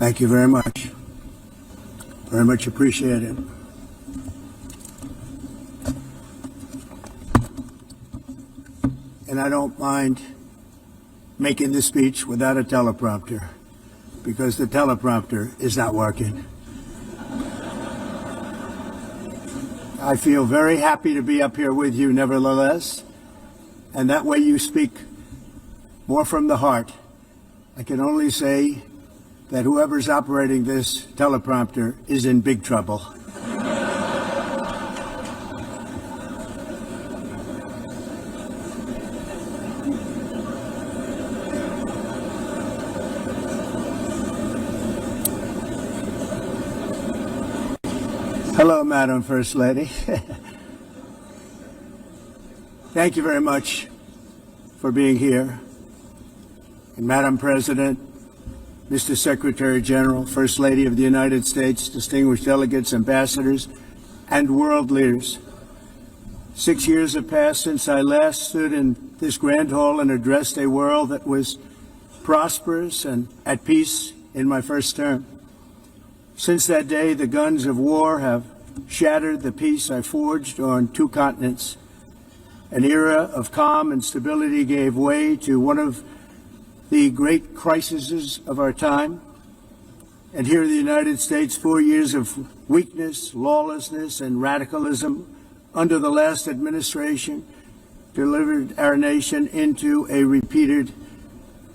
Thank you very much. Very much appreciate it. And I don't mind making this speech without a teleprompter, because the teleprompter is not working. I feel very happy to be up here with you nevertheless, and that way you speak more from the heart. I can only say that whoever's operating this teleprompter is in big trouble. Hello, Madam First Lady. Thank you very much for being here. And Madam President, Mr. Secretary General, First Lady of the United States, distinguished delegates, ambassadors, and world leaders. 6 years have passed since I last stood in this grand hall and addressed a world that was prosperous and at peace in my first term. Since that day, the guns of war have shattered the peace I forged on 2 continents. An era of calm and stability gave way to one of the great crises of our time. And here in the United States, 4 years of weakness, lawlessness, and radicalism under the last administration delivered our nation into a repeated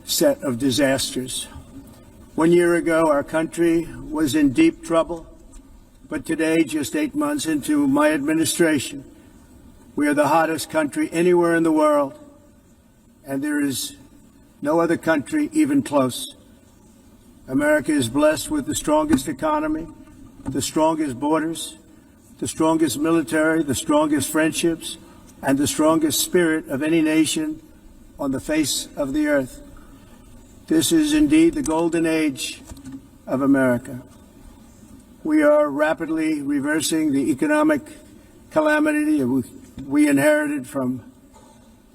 set of disasters. 1 year ago, our country was in deep trouble, but today, just 8 months into my administration, we are the hottest country anywhere in the world, and there is no other country even close. America is blessed with the strongest economy, the strongest borders, the strongest military, the strongest friendships, and the strongest spirit of any nation on the face of the earth. This is indeed the golden age of America. We are rapidly reversing the economic calamity we inherited from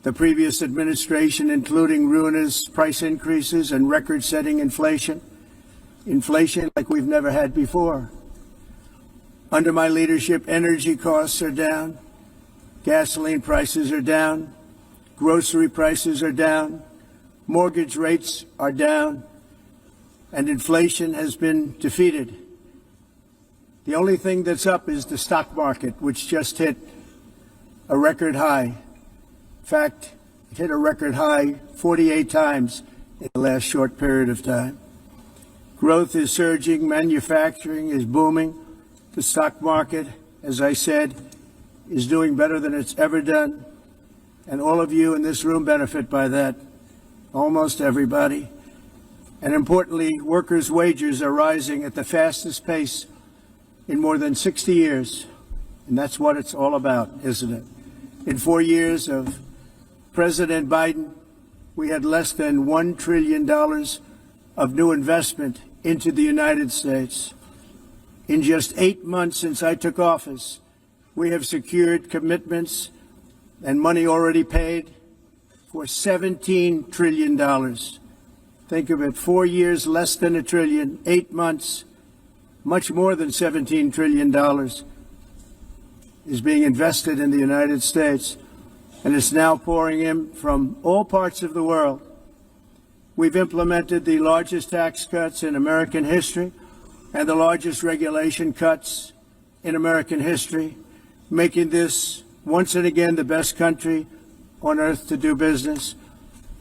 the previous administration, including ruinous price increases and record-setting inflation like we've never had before. Under my leadership, energy costs are down, gasoline prices are down, grocery prices are down, mortgage rates are down, and inflation has been defeated. The only thing that's up is the stock market, which just hit a record high. In fact, it hit a record high 48 times in the last short period of time. Growth is surging, manufacturing is booming. The stock market, as I said, is doing better than it's ever done. And all of you in this room benefit by that, almost everybody. And importantly, workers' wages are rising at the fastest pace in more than 60 years. And that's what it's all about, isn't it? In 4 years of President Biden, we had less than $1 trillion of new investment into the United States. In just 8 months since I took office, we have secured commitments and money already paid for $17 trillion. Think of it, 4 years, less than $1 trillion, 8 months, much more than $17 trillion is being invested in the United States, and it's now pouring in from all parts of the world. We've implemented the largest tax cuts in American history and the largest regulation cuts in American history, making this once and again the best country on earth to do business.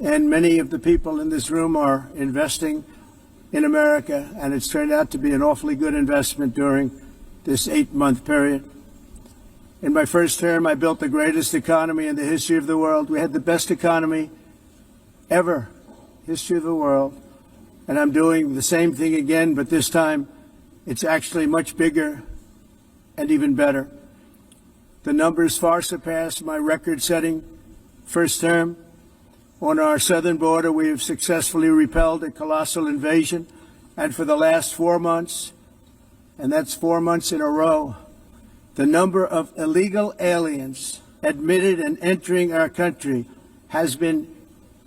And many of the people in this room are investing in America, and it's turned out to be an awfully good investment during this 8-month period. In my first term, I built the greatest economy in the history of the world. We had the best economy ever, history of the world. And I'm doing the same thing again, but this time it's actually much bigger and even better. The numbers far surpass my record-setting first term. On our southern border, we have successfully repelled a colossal invasion. And for the last 4 months, and that's 4 months in a row, the number of illegal aliens admitted and entering our country has been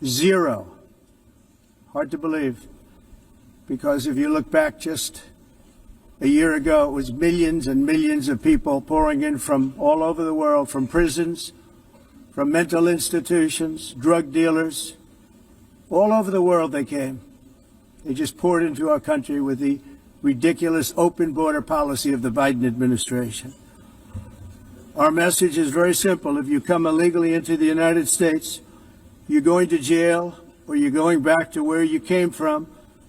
0. Hard to believe. because if you look back just a year ago, it was millions and millions of people pouring in from all over the world, from prisons, from mental institutions, drug dealers. All over the world they came. They just poured into our country with the ridiculous open border policy of the Biden administration. Our message is very simple. If you come illegally into the United States, you're going to jail, or you're going back to where you came from,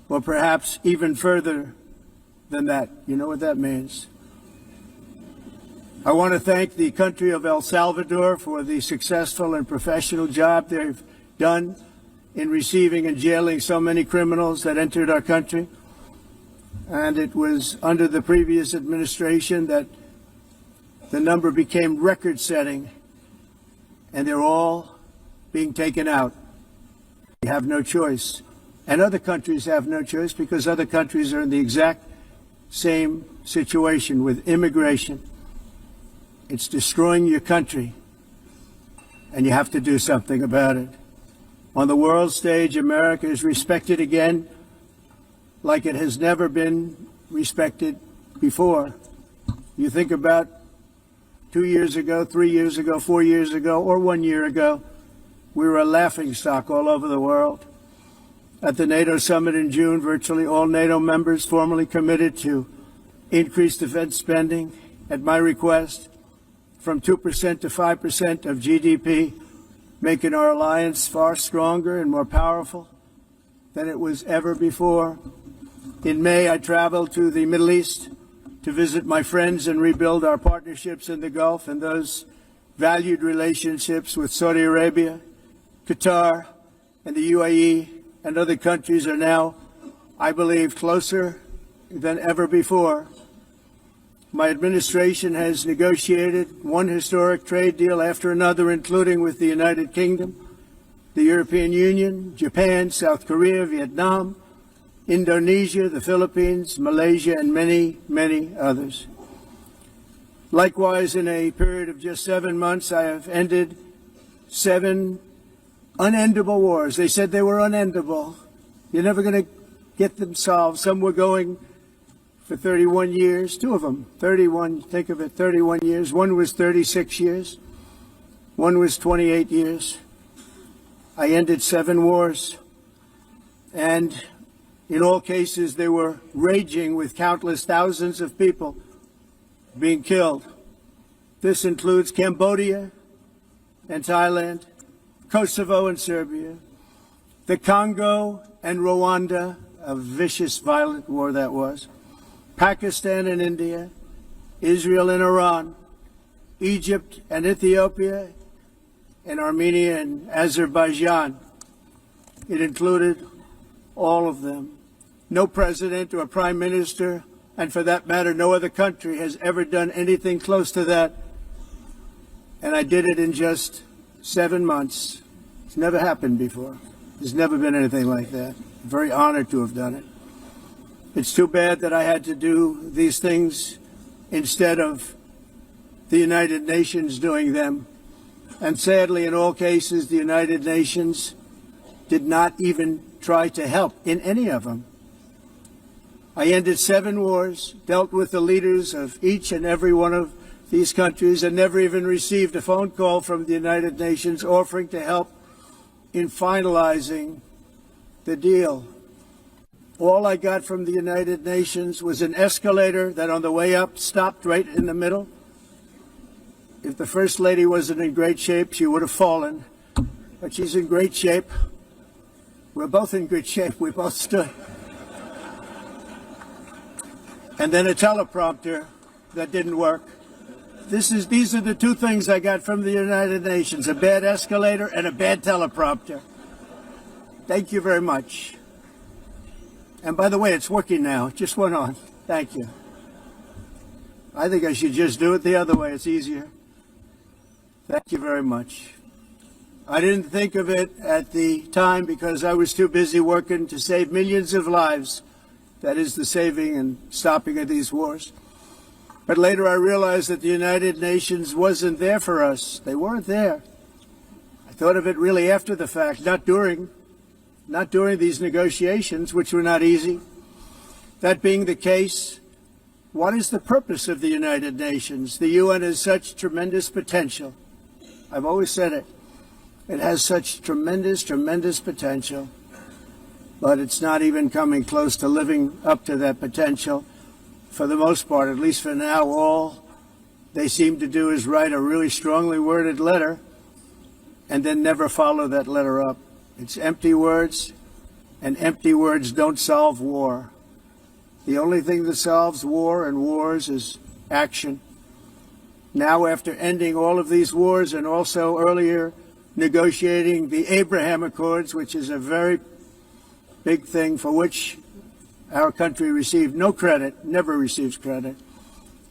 or perhaps even further than that. You know what that means. I want to thank the country of El Salvador for the successful and professional job they've done in receiving and jailing so many criminals that entered our country. And it was under the previous administration that the number became record-setting, and they're all being taken out. We have no choice. And other countries have no choice, because other countries are in the exact same situation with immigration. It's destroying your country, and you have to do something about it. On the world stage, America is respected again like it has never been respected before. You think about 2 years ago, 3 years ago, 4 years ago, or 1 year ago, we were a laughingstock all over the world. At the NATO summit in June, virtually all NATO members formally committed to increase defense spending at my request from 2% to 5% of GDP, making our alliance far stronger and more powerful than it was ever before. In May, I traveled to the Middle East to visit my friends and rebuild our partnerships in the Gulf, and those valued relationships with Saudi Arabia, Qatar, and the UAE and other countries are now, I believe, closer than ever before. My administration has negotiated one historic trade deal after another, including with the United Kingdom, the European Union, Japan, South Korea, Vietnam, Indonesia, the Philippines, Malaysia, and many, many others. Likewise, in a period of just 7 months, I have ended 7 unendable wars. They said they were unendable. You're never going to get them solved. Some were going for 31 years, 2 of them, 31, think of it, 31 years. One was 36 years. One was 28 years. I ended 7 wars. And in all cases, they were raging with countless thousands of people being killed. This includes Cambodia and Thailand, Kosovo and Serbia, the Congo and Rwanda, a vicious, violent war that was, Pakistan and India, Israel and Iran, Egypt and Ethiopia, and Armenia and Azerbaijan. It included all of them. No president or prime minister, and for that matter, no other country has ever done anything close to that. And I did it in just 7 months. It's never happened before. There's never been anything like that. I'm very honored to have done it. It's too bad that I had to do these things instead of the United Nations doing them. And sadly, in all cases, the United Nations did not even try to help in any of them. I ended 7 wars, dealt with the leaders of each and every one of these countries, and never even received a phone call from the United Nations offering to help in finalizing the deal. All I got from the United Nations was an escalator that on the way up stopped right in the middle. If the First Lady wasn't in great shape, she would have fallen. But she's in great shape. We're both in good shape. We both stood. And then a teleprompter that didn't work. These are the 2 things I got from the United Nations, a bad escalator and a bad teleprompter. Thank you very much. And by the way, it's working now. It just went on. Thank you. I think I should just do it the other way. It's easier. Thank you very much. I didn't think of it at the time because I was too busy working to save millions of lives. That is the saving and stopping of these wars. But later I realized that the United Nations wasn't there for us. They weren't there. I thought of it really after the fact, not during these negotiations, which were not easy. That being the case, what is the purpose of the United Nations? The UN has such tremendous potential. I've always said it. It has such tremendous, tremendous potential, but it's not even coming close to living up to that potential. For the most part, at least for now, all they seem to do is write a really strongly worded letter and then never follow that letter up. It's empty words, and empty words don't solve war. The only thing that solves war and wars is action. Now, after ending all of these wars and also earlier negotiating the Abraham Accords, which is a very big thing for which our country received no credit, never receives credit.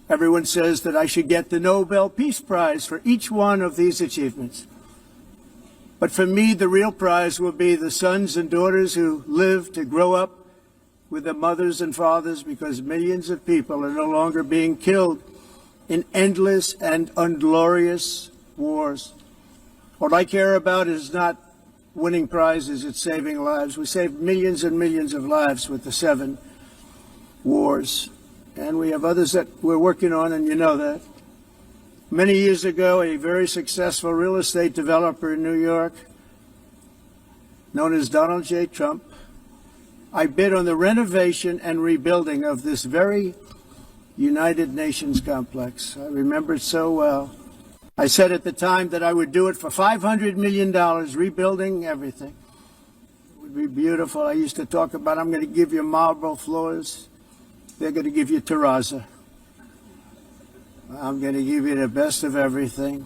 Everyone says that I should get the Nobel Peace Prize for each one of these achievements. But for me, the real prize will be the sons and daughters who live to grow up with their mothers and fathers, because millions of people are no longer being killed in endless and unglorious wars. What I care about is not winning prizes, it's saving lives. We saved millions and millions of lives with the 7 wars. And we have others that we're working on, and you know that. Many years ago, a very successful real estate developer in New York, known as Donald J. Trump, I bid on the renovation and rebuilding of this very United Nations complex. I remember it so well. I said at the time that I would do it for $500 million, rebuilding everything. It would be beautiful. I used to talk about, I'm going to give you marble floors. They're going to give you terrazzo. I'm going to give you the best of everything.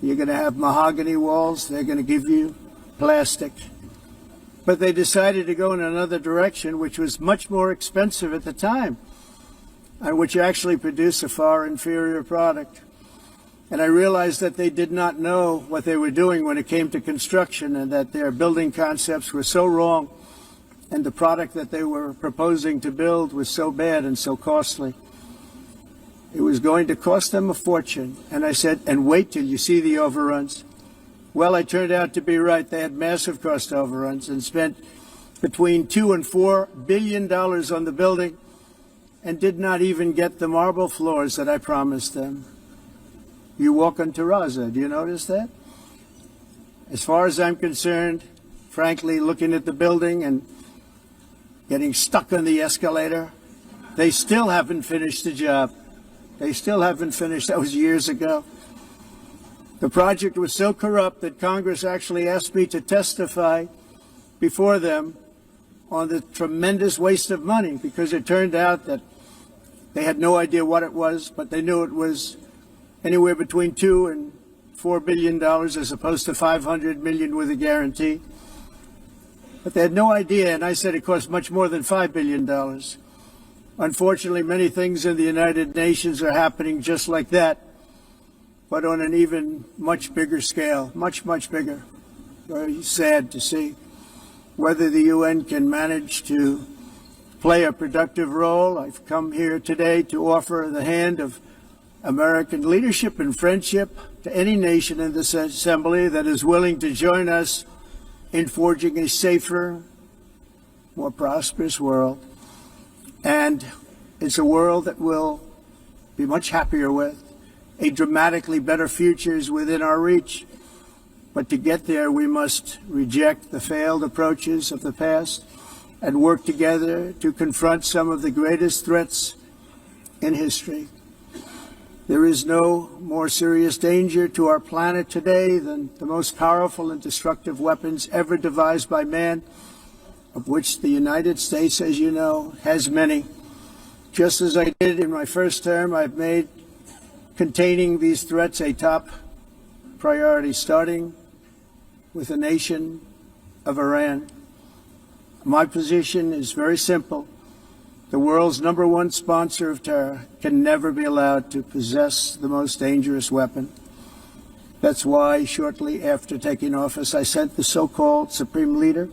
You're going to have mahogany walls. They're going to give you plastic. But they decided to go in another direction, which was much more expensive at the time, and which actually produced a far inferior product. And I realized that they did not know what they were doing when it came to construction, and that their building concepts were so wrong, and the product that they were proposing to build was so bad and so costly. It was going to cost them a fortune. And I said, and wait till you see the overruns. Well, I turned out to be right. They had massive cost overruns and spent between $2 and $4 billion on the building and did not even get the marble floors that I promised them. You walk on terrazzo. Do you notice that? As far as I'm concerned, frankly, looking at the building and getting stuck on the escalator, they still haven't finished the job. They still haven't finished. That was years ago. The project was so corrupt that Congress actually asked me to testify before them on the tremendous waste of money, because it turned out that they had no idea what it was, but they knew it was anywhere between $2 and $4 billion as opposed to $500 million with a guarantee. But they had no idea, and I said it cost much more than $5 billion. Unfortunately, many things in the United Nations are happening just like that, but on an even much bigger scale, much, much bigger. Very sad to see. Whether the UN can manage to play a productive role, I've come here today to offer the hand of American leadership and friendship to any nation in this assembly that is willing to join us in forging a safer, more prosperous world. And it's a world that we'll be much happier with. A dramatically better future is within our reach. But to get there, we must reject the failed approaches of the past and work together to confront some of the greatest threats in history. There is no more serious danger to our planet today than the most powerful and destructive weapons ever devised by man, of which the United States, as you know, has many. Just as I did in my first term, I've made containing these threats a top priority, starting with the nation of Iran. My position is very simple. The world's #1 sponsor of terror can never be allowed to possess the most dangerous weapon. That's why, shortly after taking office, I sent the so-called Supreme Leader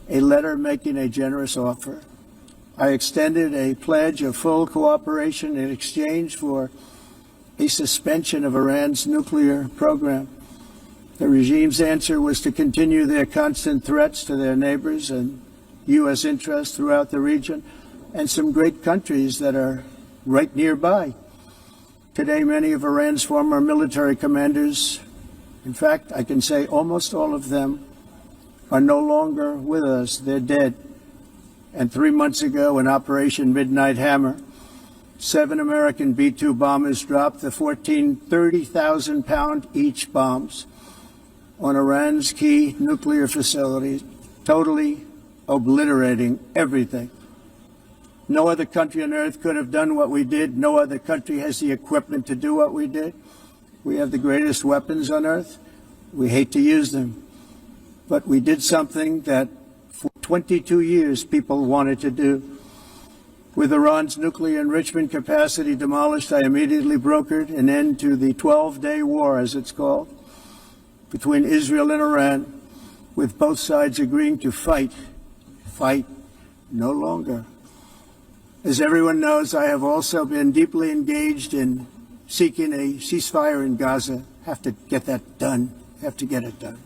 a letter making a generous offer. I extended a pledge of full cooperation in exchange for a suspension of Iran's nuclear program. The regime's answer was to continue their constant threats to their neighbors and U.S. interests throughout the region, and some great countries that are right nearby. Today, many of Iran's former military commanders, in fact, I can say almost all of them, are no longer with us. They're dead. And 3 months ago, in Operation Midnight Hammer, 7 American B-2 bombers dropped the 14 30,000-pound each bombs on Iran's key nuclear facilities, totally obliterating everything. No other country on earth could have done what we did. No other country has the equipment to do what we did. We have the greatest weapons on earth. We hate to use them. But we did something that for 22 years people wanted to do. With Iran's nuclear enrichment capacity demolished, I immediately brokered an end to the 12-day war, as it's called, between Israel and Iran, with both sides agreeing to fight no longer. As everyone knows, I have also been deeply engaged in seeking a ceasefire in Gaza. Have to get that done. Have to get it done.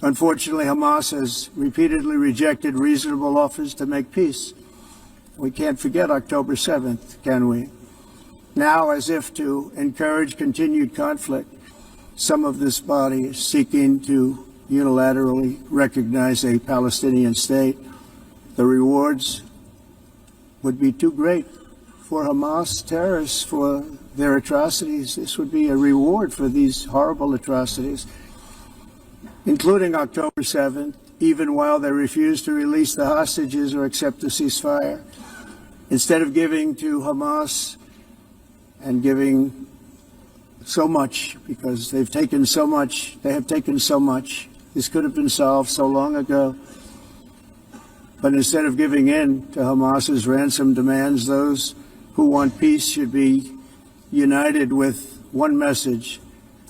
Unfortunately, Hamas has repeatedly rejected reasonable offers to make peace. We can't forget October 7th, can we? Now, as if to encourage continued conflict, some of this body is seeking to unilaterally recognize a Palestinian state. The rewards would be too great for Hamas terrorists for their atrocities. This would be a reward for these horrible atrocities, including October 7th, even while they refuse to release the hostages or accept a ceasefire. Instead of giving to Hamas and giving so much, because they've taken so much, they have taken so much. This could have been solved so long ago. But instead of giving in to Hamas's ransom demands, those who want peace should be united with one message: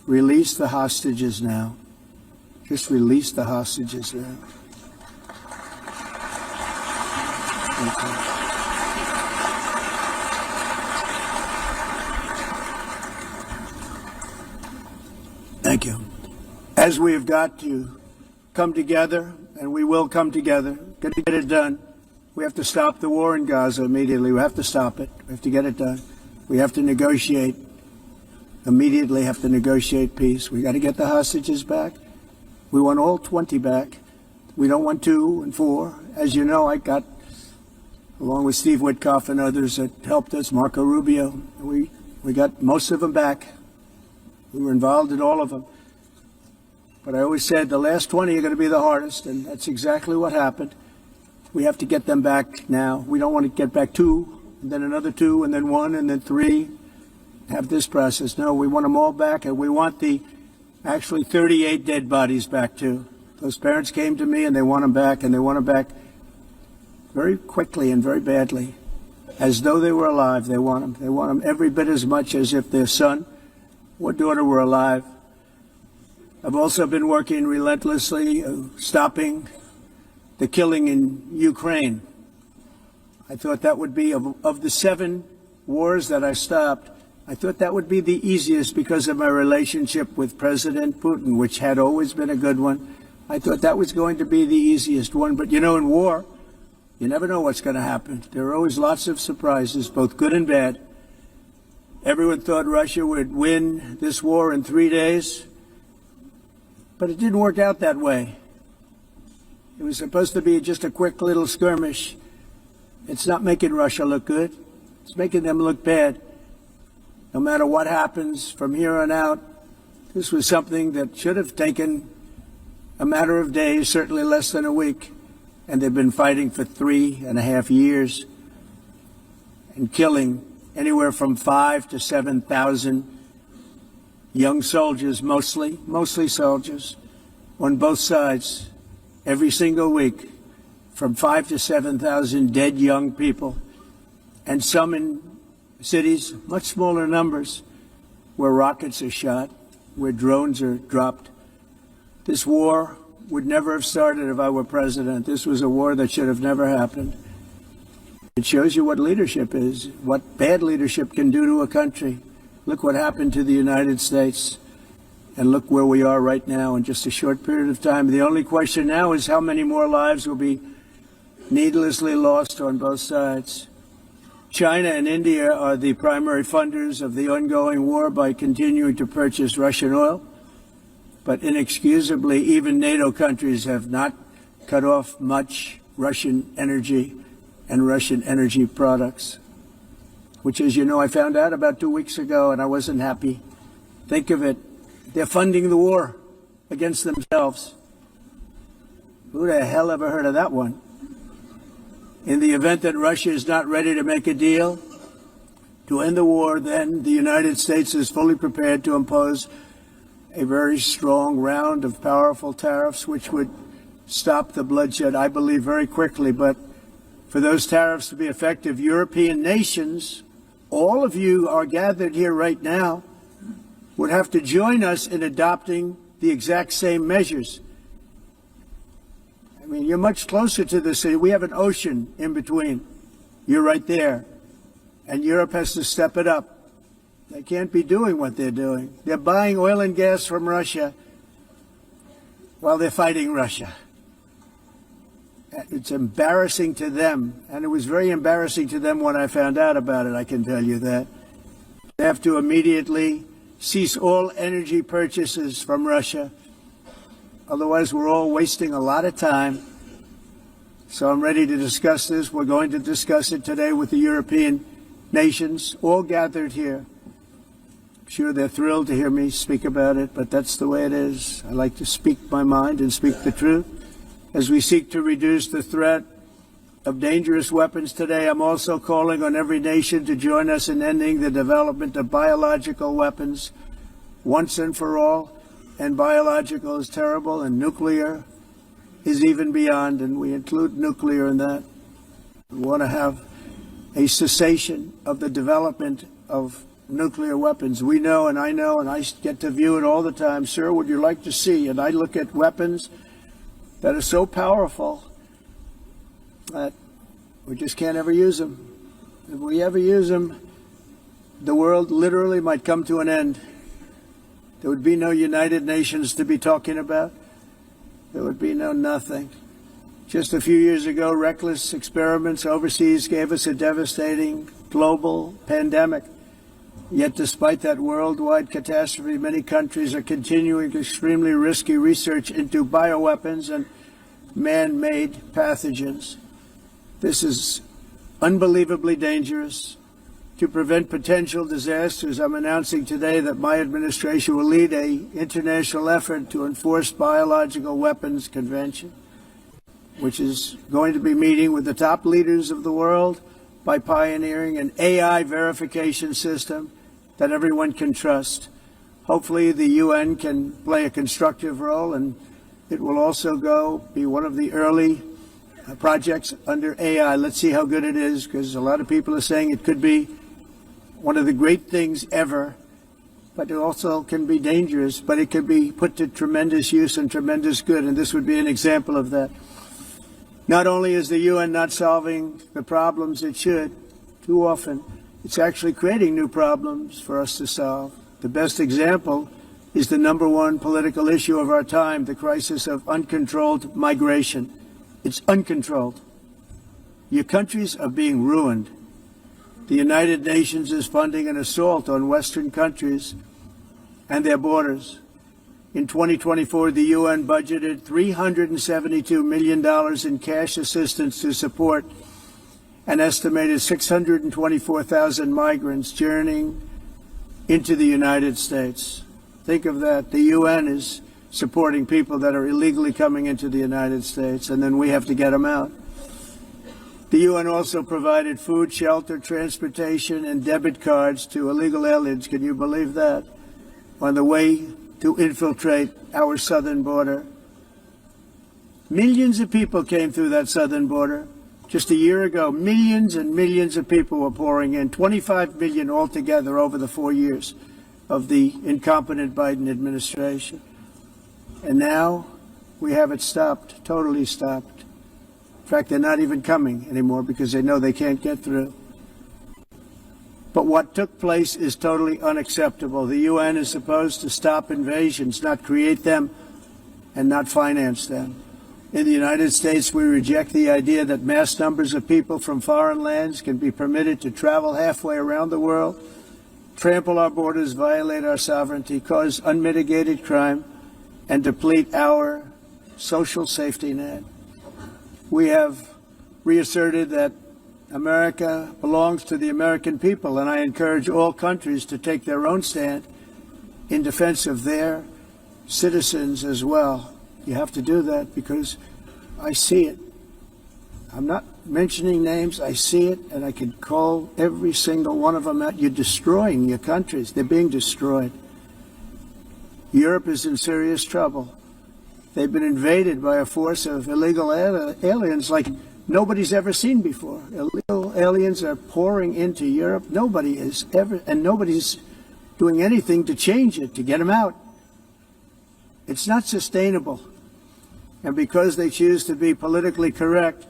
release the hostages now. Just release the hostages now. Thank you. Thank you. As we have got to come together, and we will come together, got to get it done. We have to stop the war in Gaza immediately. We have to stop it. We have to get it done. We have to negotiate. Immediately have to negotiate peace. We got to get the hostages back. We want all 20 back. We don't want 2 and 4. As you know, I got, along with Steve Witkoff and others that helped us, Marco Rubio, we got most of them back. We were involved in all of them. But I always said the last 20 are going to be the hardest, and that's exactly what happened. We have to get them back now. We don't want to get back 2, and then another 2, and then 1, and then 3. Have this process. No, we want them all back, and we want the actually 38 dead bodies back too. Those parents came to me, and they want them back, and they want them back very quickly and very badly, as though they were alive. They want them. They want them every bit as much as if their son or daughter were alive. I've also been working relentlessly, stopping the killing in Ukraine. I thought that would be, of the 7 wars that I stopped, I thought that would be the easiest because of my relationship with President Putin, which had always been a good one. I thought that was going to be the easiest one. But, you know, in war, you never know what's going to happen. There are always lots of surprises, both good and bad. Everyone thought Russia would win this war in 3 days, but it didn't work out that way. It was supposed to be just a quick little skirmish. It's not making Russia look good. It's making them look bad. No matter what happens from here on out, this was something that should have taken a matter of days, certainly less than a week. And they've been fighting for 3.5 years and killing anywhere from 5,000 to 7,000 young soldiers, mostly soldiers, on both sides, every single week, from 5,000 to 7,000 dead young people, and some in cities, much smaller numbers, where rockets are shot, where drones are dropped. This war would never have started if I were president. This was a war that should have never happened. It shows you what leadership is, what bad leadership can do to a country. Look what happened to the United States, and look where we are right now in just a short period of time. The only question now is how many more lives will be needlessly lost on both sides. China and India are the primary funders of the ongoing war by continuing to purchase Russian oil. But inexcusably, even NATO countries have not cut off much Russian energy and Russian energy products, which, as you know, I found out about 2 weeks ago, and I wasn't happy. Think of it. They're funding the war against themselves. Who the hell ever heard of that one? In the event that Russia is not ready to make a deal to end the war, then the United States is fully prepared to impose a very strong round of powerful tariffs, which would stop the bloodshed, I believe, very quickly. But for those tariffs to be effective, European nations, all of you are gathered here right now, would have to join us in adopting the exact same measures. I mean, you're much closer to the sea. We have an ocean in between. You're right there. And Europe has to step it up. They can't be doing what they're doing. They're buying oil and gas from Russia while they're fighting Russia. It's embarrassing to them, and it was very embarrassing to them when I found out about it, I can tell you that. They have to immediately cease all energy purchases from Russia. Otherwise, we're all wasting a lot of time. So I'm ready to discuss this. We're going to discuss it today with the European nations, all gathered here. I'm sure they're thrilled to hear me speak about it, but that's the way it is. I like to speak my mind and speak the truth. As we seek to reduce the threat of dangerous weapons today, I'm also calling on every nation to join us in ending the development of biological weapons once and for all. And biological is terrible, and nuclear is even beyond, and we include nuclear in that. We want to have a cessation of the development of nuclear weapons. We know, and I get to view it all the time. Sir, would you like to see? And I look at weapons that are so powerful that we just can't ever use them. If we ever use them, the world literally might come to an end. There would be no United Nations to be talking about. There would be no nothing. Just a few years ago, reckless experiments overseas gave us a devastating global pandemic. Yet despite that worldwide catastrophe, many countries are continuing extremely risky research into bioweapons and man-made pathogens. This is unbelievably dangerous. To prevent potential disasters, I'm announcing today that my administration will lead an international effort to enforce biological weapons convention, which is going to be meeting with the top leaders of the world by pioneering an AI verification system that everyone can trust. Hopefully the UN can play a constructive role, and it will also be one of the early projects under AI. Let's see how good it is, because a lot of people are saying it could be one of the great things ever, but it also can be dangerous, but it can be put to tremendous use and tremendous good, and this would be an example of that. Not only is the UN not solving the problems it should, too often, it's actually creating new problems for us to solve. The best example is the #1 political issue of our time, the crisis of uncontrolled migration. It's uncontrolled. Your countries are being ruined. The United Nations is funding an assault on Western countries and their borders. In 2024, the UN budgeted $372 million in cash assistance to support an estimated 624,000 migrants journeying into the United States. Think of that. The UN is supporting people that are illegally coming into the United States, and then we have to get them out. The UN also provided food, shelter, transportation, and debit cards to illegal aliens. Can you believe that? On the way to infiltrate our southern border. Millions of people came through that southern border. Just a year ago, millions and millions of people were pouring in, 25 million altogether over the 4 years of the incompetent Biden administration. And now we have it stopped, totally stopped. In fact, they're not even coming anymore because they know they can't get through. But what took place is totally unacceptable. The UN is supposed to stop invasions, not create them and not finance them. In the United States, we reject the idea that mass numbers of people from foreign lands can be permitted to travel halfway around the world, trample our borders, violate our sovereignty, cause unmitigated crime, and deplete our social safety net. We have reasserted that America belongs to the American people, and I encourage all countries to take their own stand in defense of their citizens as well. You have to do that because I see it. I'm not mentioning names. I see it, and I can call every single one of them out. You're destroying your countries. They're being destroyed. Europe is in serious trouble. They've been invaded by a force of illegal aliens like nobody's ever seen before. Illegal aliens are pouring into Europe. Nobody is ever, and nobody's doing anything to change it, to get them out. It's not sustainable. And because they choose to be politically correct,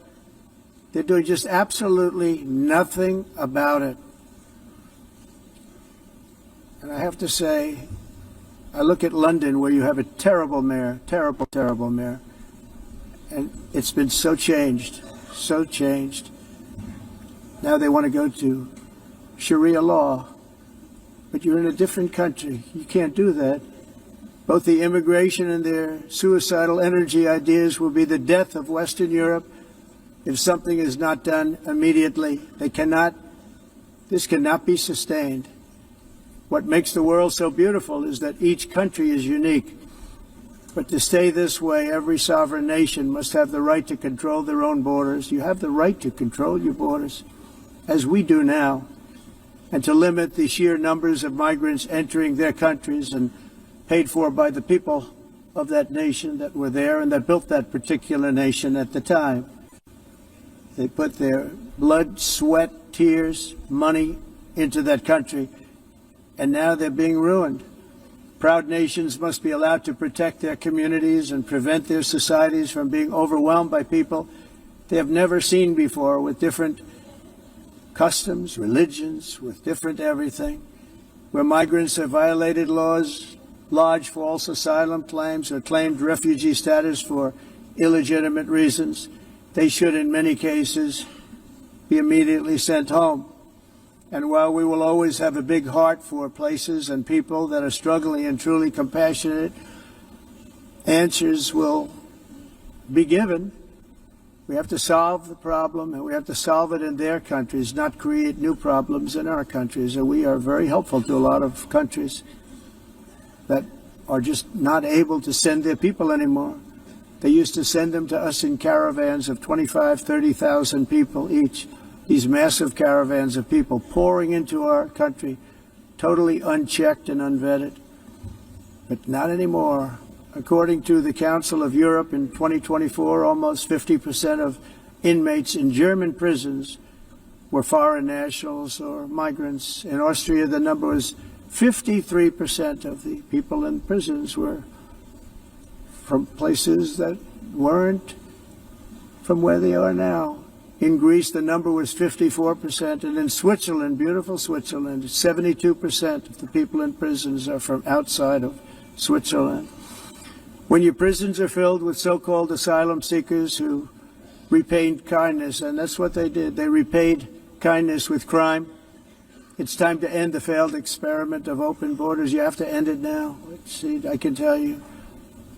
they're doing just absolutely nothing about it. And I have to say, I look at London, where you have a terrible mayor, terrible, terrible mayor, and it's been so changed, so changed. Now they want to go to Sharia law, but you're in a different country. You can't do that. Both the immigration and their suicidal energy ideas will be the death of Western Europe if something is not done immediately. This cannot be sustained. What makes the world so beautiful is that each country is unique. But to stay this way, every sovereign nation must have the right to control their own borders. You have the right to control your borders, as we do now, and to limit the sheer numbers of migrants entering their countries and paid for by the people of that nation that were there and that built that particular nation at the time. They put their blood, sweat, tears, money into that country, and now they're being ruined. Proud nations must be allowed to protect their communities and prevent their societies from being overwhelmed by people they have never seen before, with different customs, religions, with different everything. Where migrants have violated laws, lodged false asylum claims, or claimed refugee status for illegitimate reasons, they should, in many cases, be immediately sent home. And while we will always have a big heart for places and people that are struggling and truly compassionate, answers will be given. We have to solve the problem, and we have to solve it in their countries, not create new problems in our countries. And we are very helpful to a lot of countries that are just not able to send their people anymore. They used to send them to us in caravans of 25,000, 30,000 people each. These massive caravans of people pouring into our country, totally unchecked and unvetted. But not anymore. According to the Council of Europe, in 2024, almost 50% of inmates in German prisons were foreign nationals or migrants. In Austria, the number was 53% of the people in prisons were from places that weren't from where they are now. In Greece, the number was 54%, and in Switzerland, beautiful Switzerland, 72% of the people in prisons are from outside of Switzerland. When your prisons are filled with so-called asylum seekers who repaid kindness, and that's what they did, they repaid kindness with crime, it's time to end the failed experiment of open borders. You have to end it now. See, I can tell you,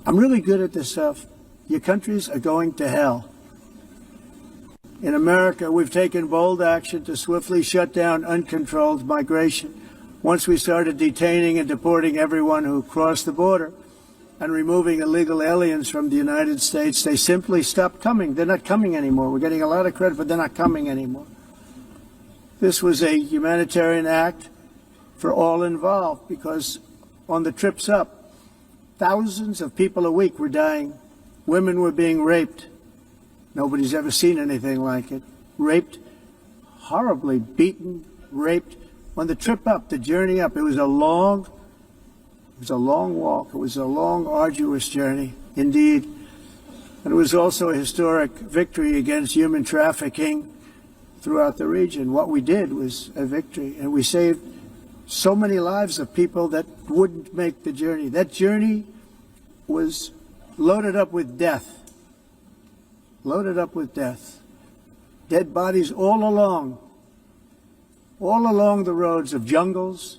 I'm really good at this stuff. Your countries are going to hell. In America, we've taken bold action to swiftly shut down uncontrolled migration. Once we started detaining and deporting everyone who crossed the border and removing illegal aliens from the United States, they simply stopped coming. They're not coming anymore. We're getting a lot of credit, but they're not coming anymore. This was a humanitarian act for all involved, because on the trips up, thousands of people a week were dying. Women were being raped. Nobody's ever seen anything like it. Raped, horribly beaten, raped. On the trip up, the journey up, it was a long walk. It was a long, arduous journey, indeed. And it was also a historic victory against human trafficking throughout the region. What we did was a victory, and we saved so many lives of people that wouldn't make the journey. That journey was loaded up with death. loaded up with death. Dead bodies all along the roads of jungles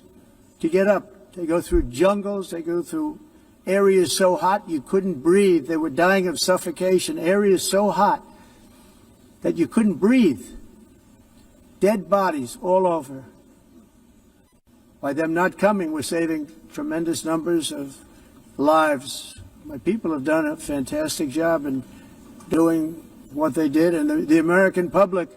to get up. They go through jungles, they go through areas so hot you couldn't breathe. They were dying of suffocation, areas so hot that you couldn't breathe. Dead bodies all over. By them not coming, we're saving tremendous numbers of lives. My people have done a fantastic job in doing what they did, and the American public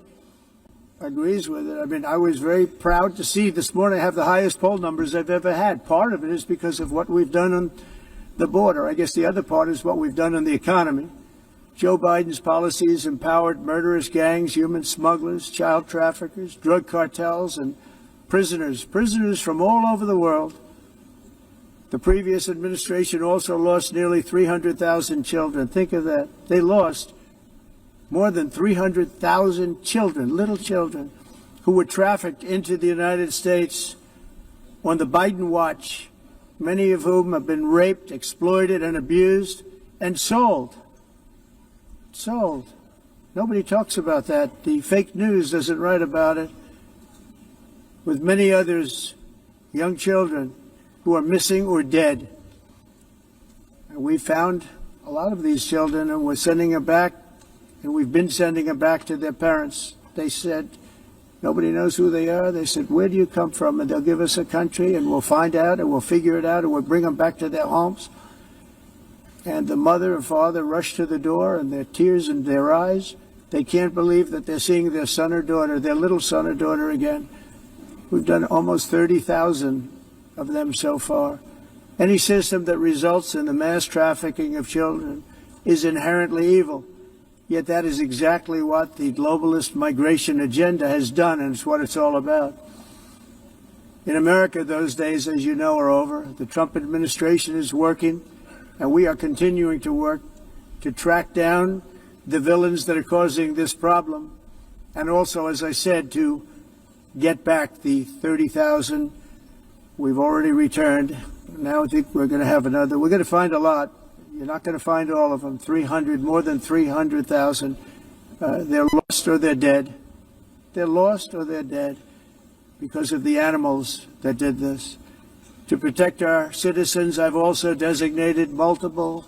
agrees with it. I mean, I was very proud to see this morning I have the highest poll numbers I've ever had. Part of it is because of what we've done on the border. I guess the other part is what we've done in the economy. Joe Biden's policies empowered murderous gangs, human smugglers, child traffickers, drug cartels, and prisoners from all over the world. The previous administration also lost nearly 300,000 children. Think of that. They lost more than 300,000 children, little children, who were trafficked into the United States on the Biden watch, many of whom have been raped, exploited, and abused, and sold. Sold. Nobody talks about that. The fake news doesn't write about it. With many others, young children who are missing or dead. And we found a lot of these children, and we're sending them back, and we've been sending them back to their parents. They said, nobody knows who they are. They said, where do you come from? And they'll give us a country, and we'll find out, and we'll figure it out, and we'll bring them back to their homes. And the mother and father rush to the door, and their tears in their eyes. They can't believe that they're seeing their son or daughter, their little son or daughter again. We've done almost 30,000 of them so far. Any system that results in the mass trafficking of children is inherently evil. Yet that is exactly what the globalist migration agenda has done, and it's what it's all about. In America, those days, as you know, are over. The Trump administration is working, and we are continuing to work to track down the villains that are causing this problem, and also, as I said, to get back the 30,000 we've already returned. Now I think we're going to have another. We're going to find a lot. You're not going to find all of them. 300, more than 300,000. They're lost or they're dead. They're lost or they're dead because of the animals that did this. To protect our citizens, I've also designated multiple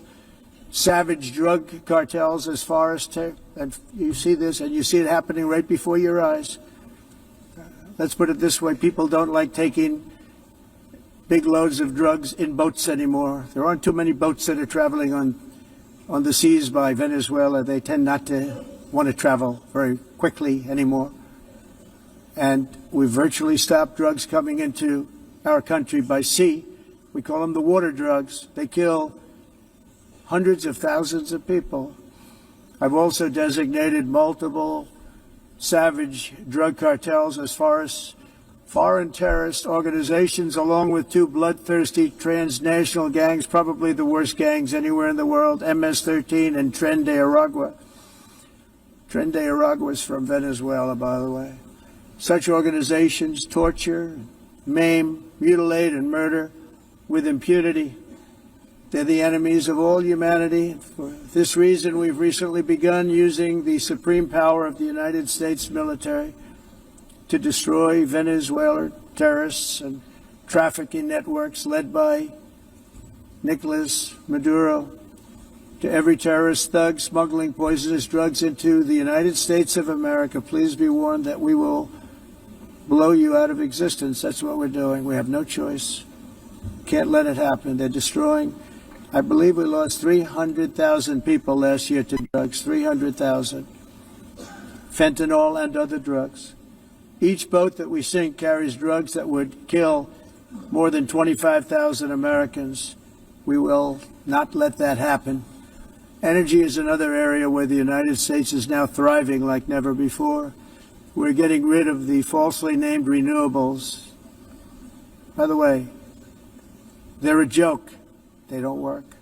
savage drug cartels as far as and you see this, and you see it happening right before your eyes. Let's put it this way, people don't like taking big loads of drugs in boats anymore. There aren't too many boats that are traveling on the seas by Venezuela. They tend not to want to travel very quickly anymore. And we've virtually stopped drugs coming into our country by sea. We call them the water drugs. They kill hundreds of thousands of people. I've also designated multiple savage drug cartels as far as foreign terrorist organizations, along with two bloodthirsty transnational gangs, probably the worst gangs anywhere in the world, MS-13 and Tren de Aragua. Tren de Aragua is from Venezuela, by the way. Such organizations torture, maim, mutilate, and murder with impunity. They're the enemies of all humanity. For this reason, we've recently begun using the supreme power of the United States military to destroy Venezuelan terrorists and trafficking networks led by Nicolas Maduro. To every terrorist thug smuggling poisonous drugs into the United States of America, please be warned that we will blow you out of existence. That's what we're doing. We have no choice. Can't let it happen. They're destroying. I believe we lost 300,000 people last year to drugs, 300,000. Fentanyl and other drugs. Each boat that we sink carries drugs that would kill more than 25,000 Americans. We will not let that happen. Energy is another area where the United States is now thriving like never before. We're getting rid of the falsely named renewables. By the way, they're a joke. They don't work.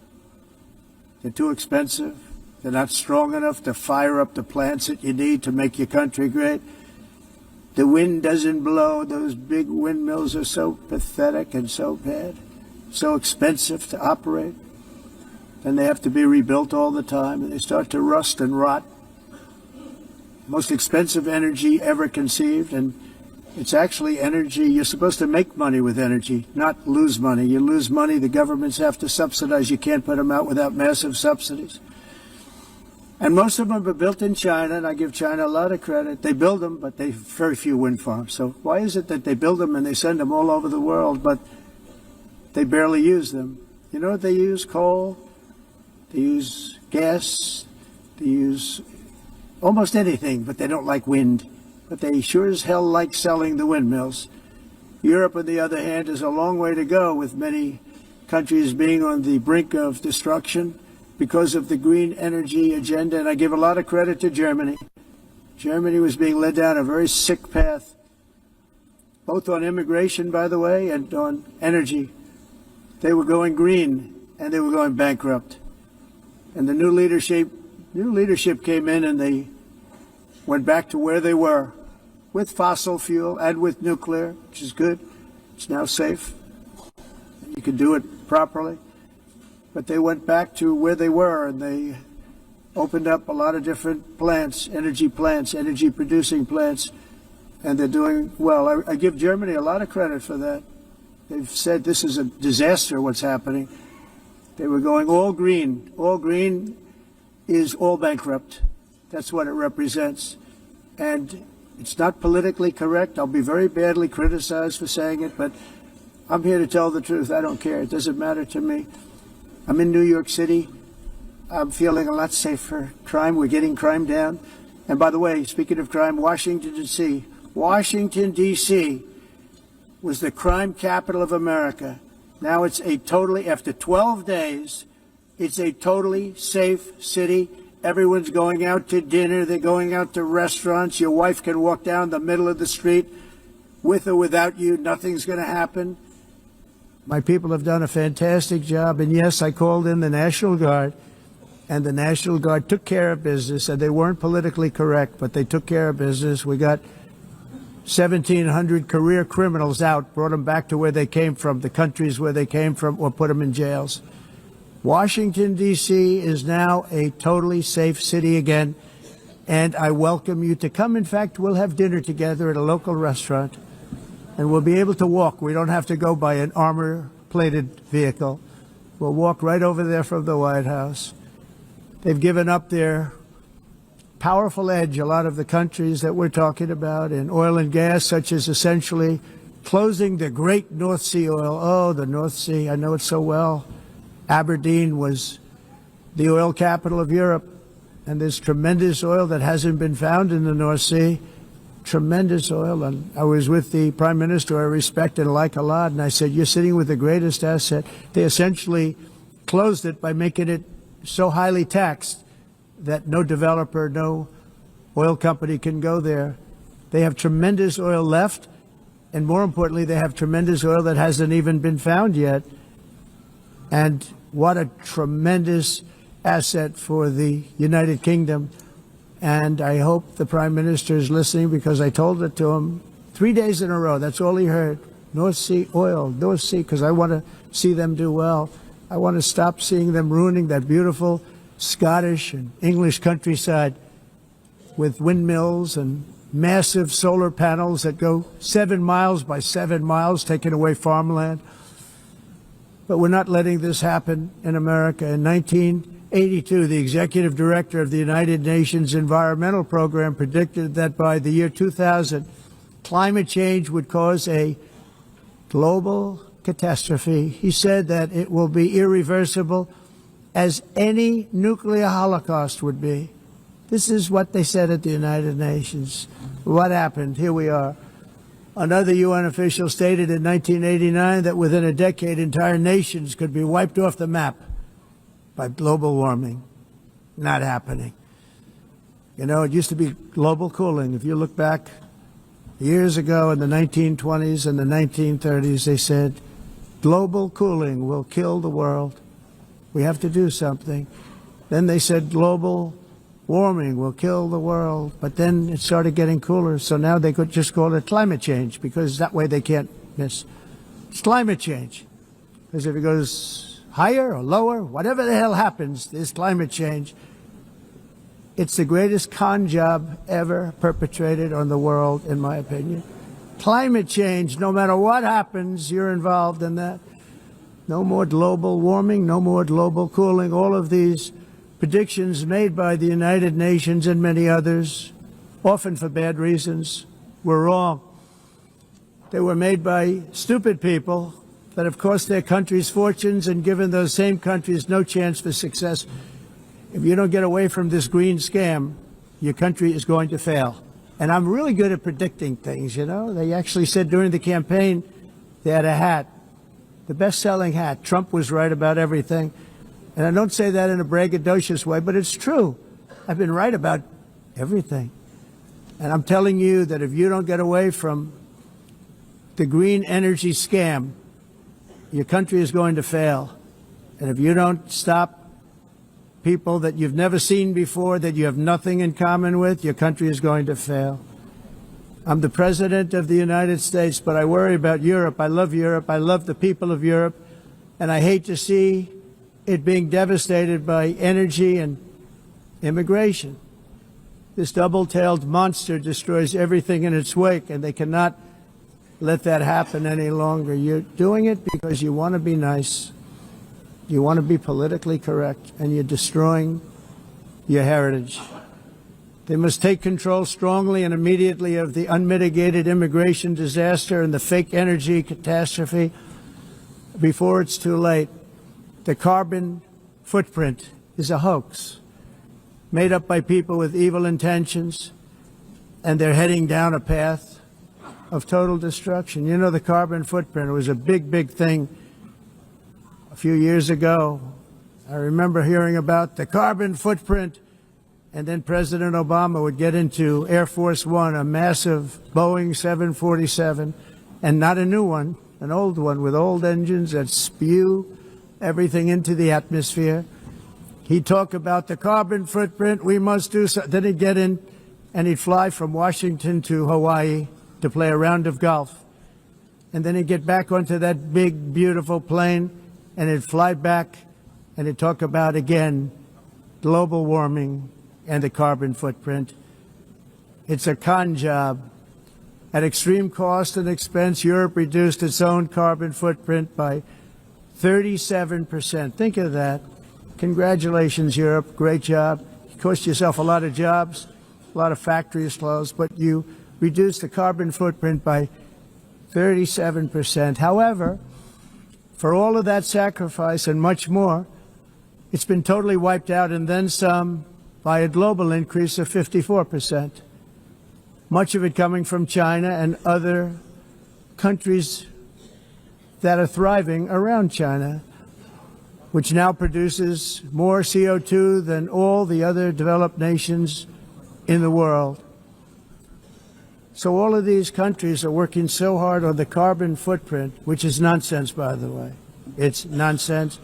They're too expensive. They're not strong enough to fire up the plants that you need to make your country great. The wind doesn't blow. Those big windmills are so pathetic and so bad, so expensive to operate. And they have to be rebuilt all the time. And they start to rust and rot. most expensive energy ever conceived, and it's actually energy. You're supposed to make money with energy, not lose money. You lose money, the governments have to subsidize. You can't put them out without massive subsidies. And most of them are built in China, and I give China a lot of credit. They build them, but they have very few wind farms. So why is it that they build them and they send them all over the world, but they barely use them? You know what they use? Coal. They use gas. They use almost anything, but they don't like wind. But they sure as hell like selling the windmills. Europe, on the other hand, is a long way to go, with many countries being on the brink of destruction because of the green energy agenda. And I give a lot of credit to Germany. Germany was being led down a very sick path, both on immigration, by the way, and on energy. They were going green, and they were going bankrupt. And the new leadership came in, and they went back to where they were, with fossil fuel and with nuclear, which is good. It's now safe. You can do it properly. But they went back to where they were, and they opened up a lot of different plants, energy producing plants, and they're doing well. I give Germany a lot of credit for that. They've said this is a disaster, what's happening. They were going all green. All green is all bankrupt. That's what it represents. And it's not politically correct. I'll be very badly criticized for saying it, but I'm here to tell the truth. I don't care. It doesn't matter to me. I'm in New York City. I'm feeling a lot safer. Crime, we're getting crime down. And by the way, speaking of crime, Washington, D.C. Washington, D.C. was the crime capital of America. Now it's after 12 days, it's a totally safe city. Everyone's going out to dinner. They're going out to restaurants. Your wife can walk down the middle of the street with or without you. Nothing's going to happen. My people have done a fantastic job. And yes, I called in the National Guard, and the National Guard took care of business. And they weren't politically correct, but they took care of business. We got 1,700 career criminals out, brought them back to where they came from, the countries where they came from, or put them in jails. Washington, D.C. is now a totally safe city again, and I welcome you to come. In fact, we'll have dinner together at a local restaurant, and we'll be able to walk. We don't have to go by an armor-plated vehicle. We'll walk right over there from the White House. They've given up their powerful edge, a lot of the countries that we're talking about, in oil and gas, such as essentially closing the great North Sea oil. Oh, the North Sea, I know it so well. Aberdeen was the oil capital of Europe, and there's tremendous oil that hasn't been found in the North Sea. Tremendous oil. And I was with the Prime Minister I respect and like a lot, and I said, you're sitting with the greatest asset. They essentially closed it by making it so highly taxed that no developer, no oil company can go there. They have tremendous oil left, and more importantly, they have tremendous oil that hasn't even been found yet. And what a tremendous asset for the United Kingdom. And I hope the Prime Minister is listening, because I told it to him 3 days in a row. That's all he heard. North Sea oil, North Sea, because I want to see them do well. I want to stop seeing them ruining that beautiful Scottish and English countryside with windmills and massive solar panels that go 7 miles by 7 miles, taking away farmland. But we're not letting this happen in America. In 1982, the executive director of the United Nations Environmental Program predicted that by the year 2000, climate change would cause a global catastrophe. He said that it will be irreversible, as any nuclear holocaust would be. This is what they said at the United Nations. What happened? Here we are. Another UN official stated in 1989 that within a decade, entire nations could be wiped off the map by global warming. Not happening. You know, it used to be global cooling. If you look back years ago in the 1920s and the 1930s, they said global cooling will kill the world. We have to do something. Then they said global warming will kill the world, but then it started getting cooler, so now they could just call it climate change, because that way they can't miss. It's climate change, because if it goes higher or lower, whatever the hell happens, there's climate change. It's the greatest con job ever perpetrated on the world, in my opinion. Climate change, no matter what happens, you're involved in that. No more global warming, no more global cooling. All of these predictions made by the United Nations and many others, often for bad reasons, were wrong. They were made by stupid people that have cost their countries fortunes and given those same countries no chance for success. If you don't get away from this green scam, your country is going to fail. And I'm really good at predicting things, you know. They actually said during the campaign they had a hat, the best-selling hat. Trump was right about everything. And I don't say that in a braggadocious way, but it's true. I've been right about everything. And I'm telling you that if you don't get away from the green energy scam, your country is going to fail. And if you don't stop people that you've never seen before, that you have nothing in common with, your country is going to fail. I'm the President of the United States, but I worry about Europe. I love Europe. I love the people of Europe. And I hate to see it being devastated by energy and immigration. This double-tailed monster destroys everything in its wake, and they cannot let that happen any longer. You're doing it because you want to be nice. You want to be politically correct, and you're destroying your heritage. They must take control strongly and immediately of the unmitigated immigration disaster and the fake energy catastrophe before it's too late. The carbon footprint is a hoax made up by people with evil intentions, and they're heading down a path of total destruction. You know, the carbon footprint was a big, big thing a few years ago. I remember hearing about the carbon footprint, and then President Obama would get into Air Force One, a massive Boeing 747, and not a new one, an old one with old engines that spew everything into the atmosphere. He'd talk about the carbon footprint, we must do so. Then he'd get in and he'd fly from Washington to Hawaii to play a round of golf. And then he'd get back onto that big, beautiful plane and he'd fly back and he'd talk about, again, global warming and the carbon footprint. It's a con job. At extreme cost and expense, Europe reduced its own carbon footprint by 37%. Think of that. Congratulations, Europe. Great job. You cost yourself a lot of jobs, a lot of factories closed, but you reduced the carbon footprint by 37%. However, for all of that sacrifice and much more, it's been totally wiped out and then some by a global increase of 54%. Much of it coming from China and other countries that are thriving around China, which now produces more CO2 than all the other developed nations in the world. So all of these countries are working so hard on the carbon footprint, which is nonsense, by the way. It's nonsense.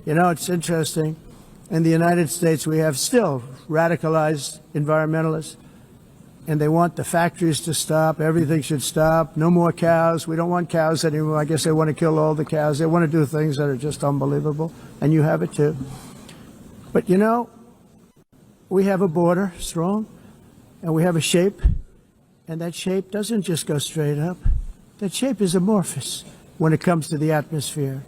You know, it's interesting. In the United States, we have still radicalized environmentalists, and they want the factories to stop. Everything should stop. No more cows. We don't want cows anymore. I guess they want to kill all the cows. They want to do things that are just unbelievable, and you have it too. But, you know, we have a border, strong, and we have a shape, and that shape doesn't just go straight up. That shape is amorphous when it comes to the atmosphere.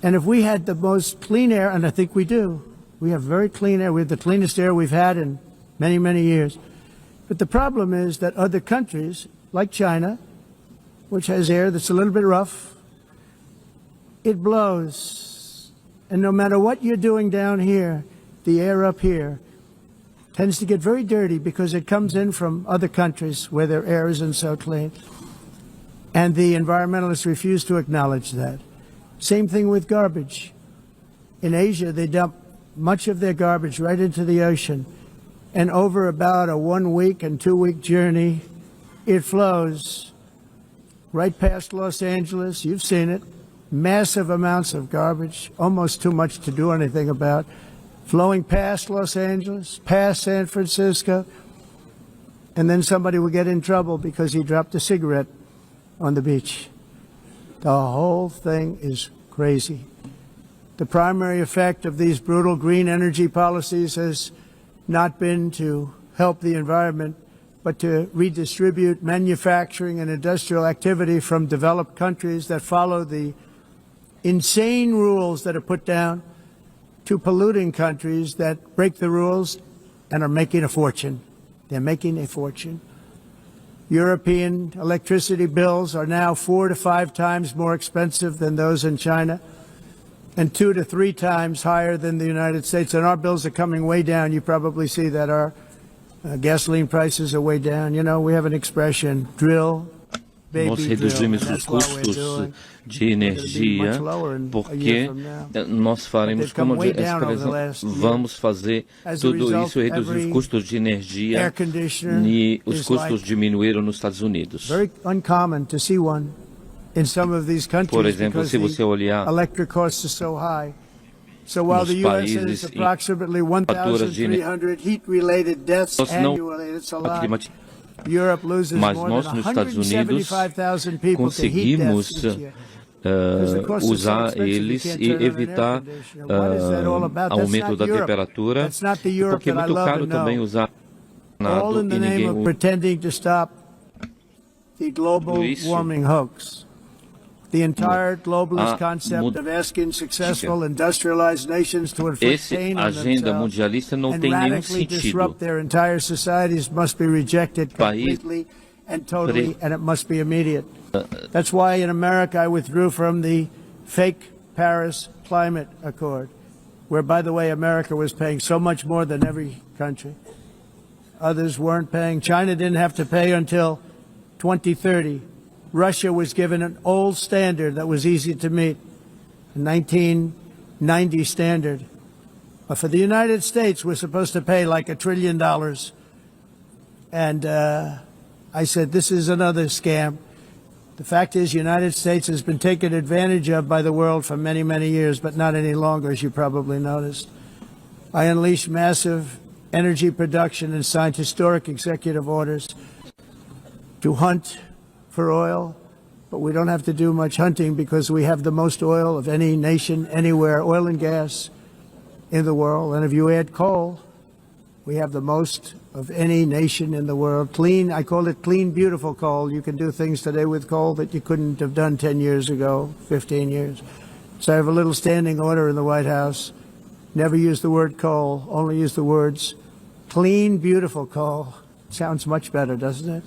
And if we had the most clean air, and I think we do, we have very clean air. We have the cleanest air we've had in many, many years. But the problem is that other countries, like China, which has air that's a little bit rough, it blows. And no matter what you're doing down here, the air up here tends to get very dirty because it comes in from other countries where their air isn't so clean. And the environmentalists refuse to acknowledge that. Same thing with garbage. In Asia, they dump much of their garbage right into the ocean. And over about a 1 week and 2 week journey, it flows right past Los Angeles. You've seen it. Massive amounts of garbage, almost too much to do anything about, flowing past Los Angeles, past San Francisco. And then somebody will get in trouble because he dropped a cigarette on the beach. The whole thing is crazy. The primary effect of these brutal green energy policies has not been to help the environment, but to redistribute manufacturing and industrial activity from developed countries that follow the insane rules that are put down to polluting countries that break the rules and are making a fortune. They're making a fortune. European electricity bills are now 4 to 5 times more expensive than those in China, and 2 to 3 times higher than the United States. And our bills are coming way down. You probably see that our gasoline prices are way down. You know, we have an expression, drill, baby, Nós reduzimos os custos de energia porque nós faremos como vamos fazer tudo isso, reduzir os custos de energia e os custos diminuíram nos Estados Unidos. Por exemplo, se você olhar So while the U.S. has approximately 1,300 heat-related deaths annually, it's a lot. Europe loses more than 175,000 people to heat deaths each year. Usar eles e evitar aumento da temperatura, porque é muito caro também usar nada e ninguém pretending to stop the global warming hoax. The entire globalist concept of asking successful industrialized nations to inflict pain on themselves and radically disrupt their entire societies must be rejected completely and totally, and it must be immediate. That's why in America I withdrew from the fake Paris Climate Accord, where, by the way, America was paying so much more than every country. Others weren't paying. China didn't have to pay until 2030. Russia was given an old standard that was easy to meet, a 1990 standard. But for the United States, we're supposed to pay like $1 trillion. And I said, this is another scam. The fact is, the United States has been taken advantage of by the world for many, many years, but not any longer, as you probably noticed. I unleashed massive energy production and signed historic executive orders to hunt for oil, but we don't have to do much hunting because we have the most oil of any nation anywhere, oil and gas in the world. And if you add coal, we have the most of any nation in the world. Clean, I call it clean, beautiful coal. You can do things today with coal that you couldn't have done 10 years ago, 15 years. So I have a little standing order in the White House. Never use the word coal, only use the words clean, beautiful coal. Sounds much better, doesn't it?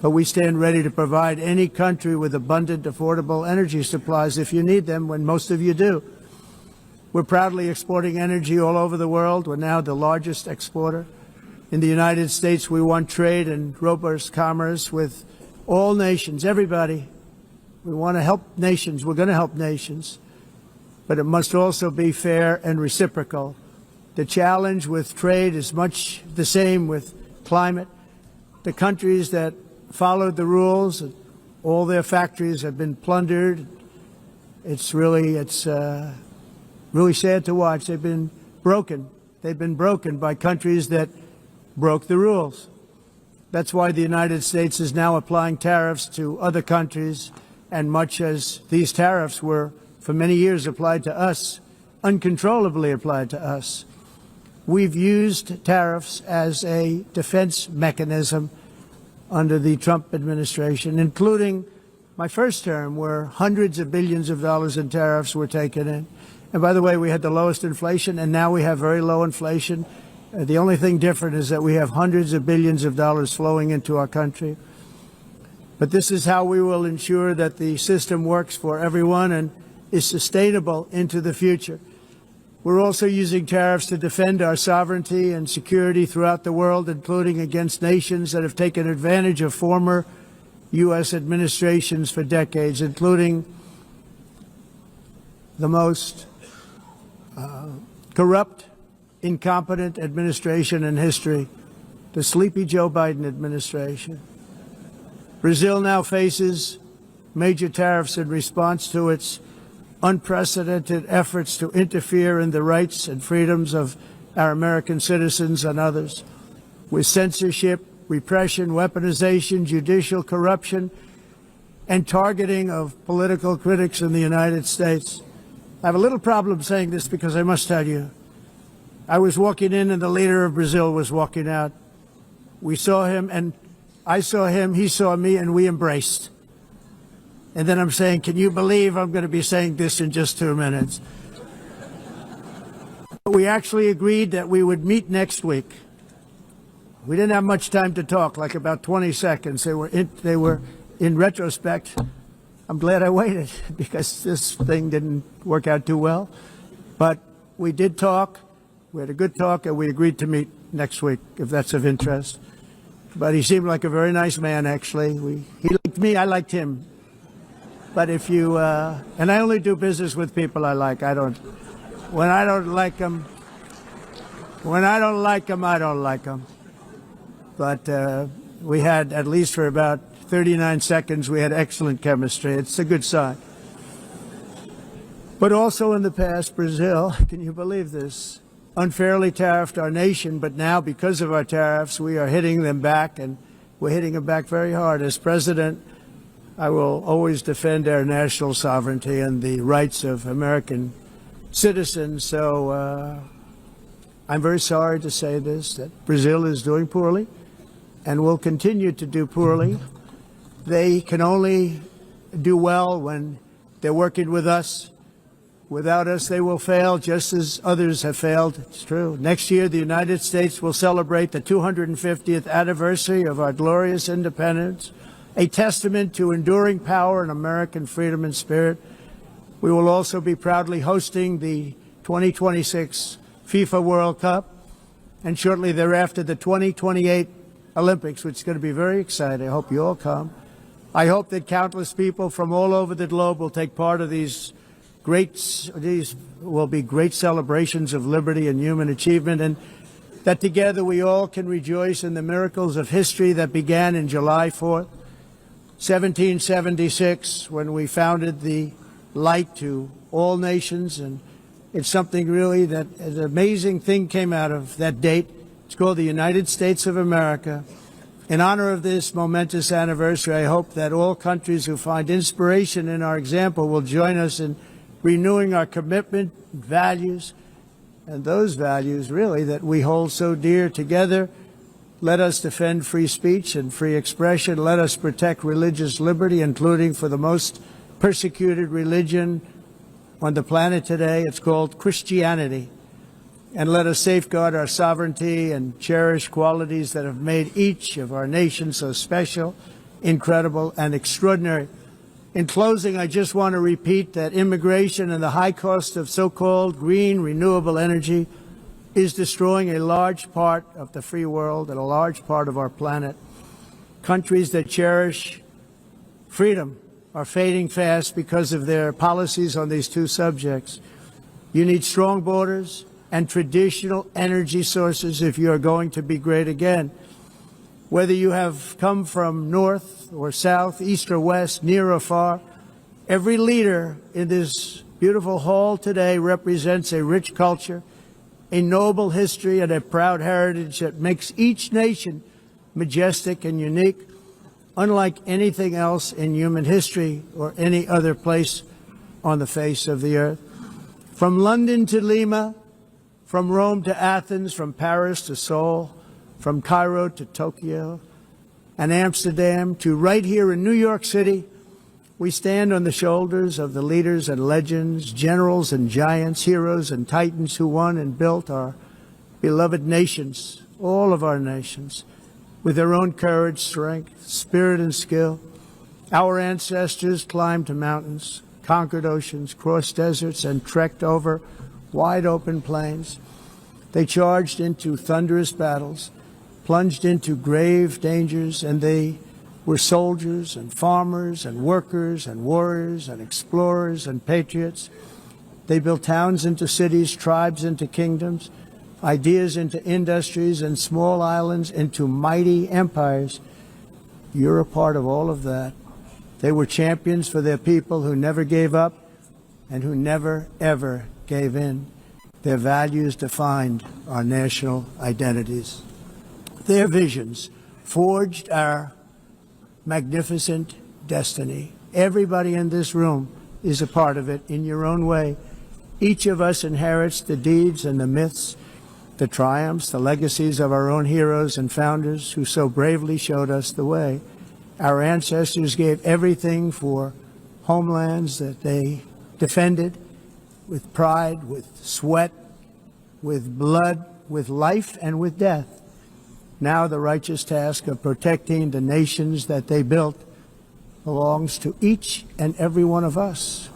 But we stand ready to provide any country with abundant, affordable energy supplies if you need them, when most of you do. We're proudly exporting energy all over the world. We're now the largest exporter. In the United States, we want trade and robust commerce with all nations, everybody. We want to help nations. We're going to help nations. But it must also be fair and reciprocal. The challenge with trade is much the same with climate. The countries that followed the rules, all their factories have been plundered. It's really sad to watch. They've been broken. They've been broken by countries that broke the rules. That's why the United States is now applying tariffs to other countries, and much as these tariffs were for many years applied to us, uncontrollably applied to us. We've used tariffs as a defense mechanism under the Trump administration, including my first term, where hundreds of billions of dollars in tariffs were taken in. And by the way, we had the lowest inflation, and now we have very low inflation. The only thing different is that we have hundreds of billions of dollars flowing into our country. But this is how we will ensure that the system works for everyone and is sustainable into the future. We're also using tariffs to defend our sovereignty and security throughout the world, including against nations that have taken advantage of former U.S. administrations for decades, including the most corrupt, incompetent administration in history, the sleepy Joe Biden administration. Brazil now faces major tariffs in response to its unprecedented efforts to interfere in the rights and freedoms of our American citizens and others, with censorship, repression, weaponization, judicial corruption, and targeting of political critics in the United States. I have a little problem saying this because I must tell you, I was walking in and the leader of Brazil was walking out. We saw him and I saw him, he saw me, and we embraced. And then I'm saying, can you believe I'm going to be saying this in just 2 minutes? We actually agreed that we would meet next week. We didn't have much time to talk, like about 20 seconds. They were in retrospect, I'm glad I waited because this thing didn't work out too well. But we did talk. We had a good talk, and we agreed to meet next week, if that's of interest. But he seemed like a very nice man, actually. He liked me, I liked him. But if you, and I only do business with people I like. When I don't like them, I don't like them. But we had, at least for about 39 seconds, we had excellent chemistry. It's a good sign. But also in the past, Brazil, can you believe this, unfairly tariffed our nation, but now because of our tariffs, we are hitting them back, and we're hitting them back very hard. As president, I will always defend our national sovereignty and the rights of American citizens. So I'm very sorry to say this, that Brazil is doing poorly and will continue to do poorly. They can only do well when they're working with us. Without us, they will fail, just as others have failed. It's true. Next year, the United States will celebrate the 250th anniversary of our glorious independence, a testament to enduring power and American freedom and spirit. We will also be proudly hosting the 2026 FIFA World Cup, and shortly thereafter, the 2028 Olympics, which is going to be very exciting. I hope you all come. I hope that countless people from all over the globe will take part of these will be great celebrations of liberty and human achievement, and that together we all can rejoice in the miracles of history that began in July 4th, 1776, when we founded the light to all nations. And it's something really that an amazing thing came out of that date. It's called the United States of America. In honor of this momentous anniversary, I hope that all countries who find inspiration in our example will join us in renewing our commitment, values, and those values really that we hold so dear together. Let us defend free speech and free expression. Let us protect religious liberty, including for the most persecuted religion on the planet today. It's called Christianity. And let us safeguard our sovereignty and cherish qualities that have made each of our nations so special, incredible, and extraordinary. In closing, I just want to repeat that immigration and the high cost of so-called green renewable energy is destroying a large part of the free world and a large part of our planet. Countries that cherish freedom are fading fast because of their policies on these two subjects. You need strong borders and traditional energy sources if you are going to be great again. Whether you have come from north or south, east or west, near or far, every leader in this beautiful hall today represents a rich culture, a noble history, and a proud heritage that makes each nation majestic and unique, unlike anything else in human history or any other place on the face of the earth. From London to Lima, from Rome to Athens, from Paris to Seoul, from Cairo to Tokyo and Amsterdam to right here in New York City, we stand on the shoulders of the leaders and legends, generals and giants, heroes and titans who won and built our beloved nations, all of our nations, with their own courage, strength, spirit, and skill. Our ancestors climbed mountains, conquered oceans, crossed deserts, and trekked over wide open plains. They charged into thunderous battles, plunged into grave dangers, and they were soldiers and farmers and workers and warriors and explorers and patriots. They built towns into cities, tribes into kingdoms, ideas into industries, and small islands into mighty empires. You're a part of all of that. They were champions for their people who never gave up and who never, ever gave in. Their values defined our national identities. Their visions forged our magnificent destiny. Everybody in this room is a part of it in your own way. Each of us inherits the deeds and the myths the triumphs, the legacies of our own heroes and founders who so bravely showed us the way. Our ancestors gave everything for homelands that they defended with pride, with sweat, with blood, with life, and with death. Now the righteous task of protecting the nations that they built belongs to each and every one of us.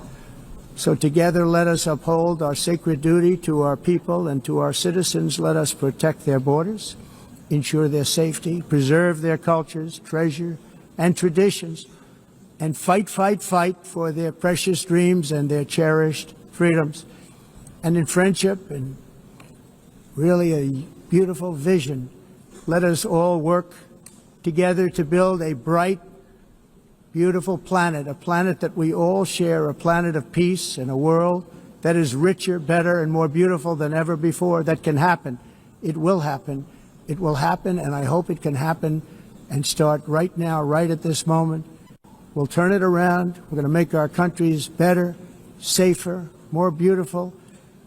So together let us uphold our sacred duty to our people and to our citizens. Let us protect their borders, ensure their safety, preserve their cultures, treasure, and traditions, and fight, fight, fight for their precious dreams and their cherished freedoms. And in friendship and really a beautiful vision, let us all work together to build a bright, beautiful planet, a planet that we all share, a planet of peace and a world that is richer, better, and more beautiful than ever before. That can happen. It will happen. It will happen, and I hope it can happen and start right now, right at this moment. We'll turn it around. We're going to make our countries better, safer, more beautiful.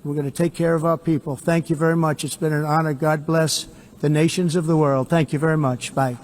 We're going to take care of our people. Thank you very much. It's been an honor. God bless the nations of the world. Thank you very much. Bye.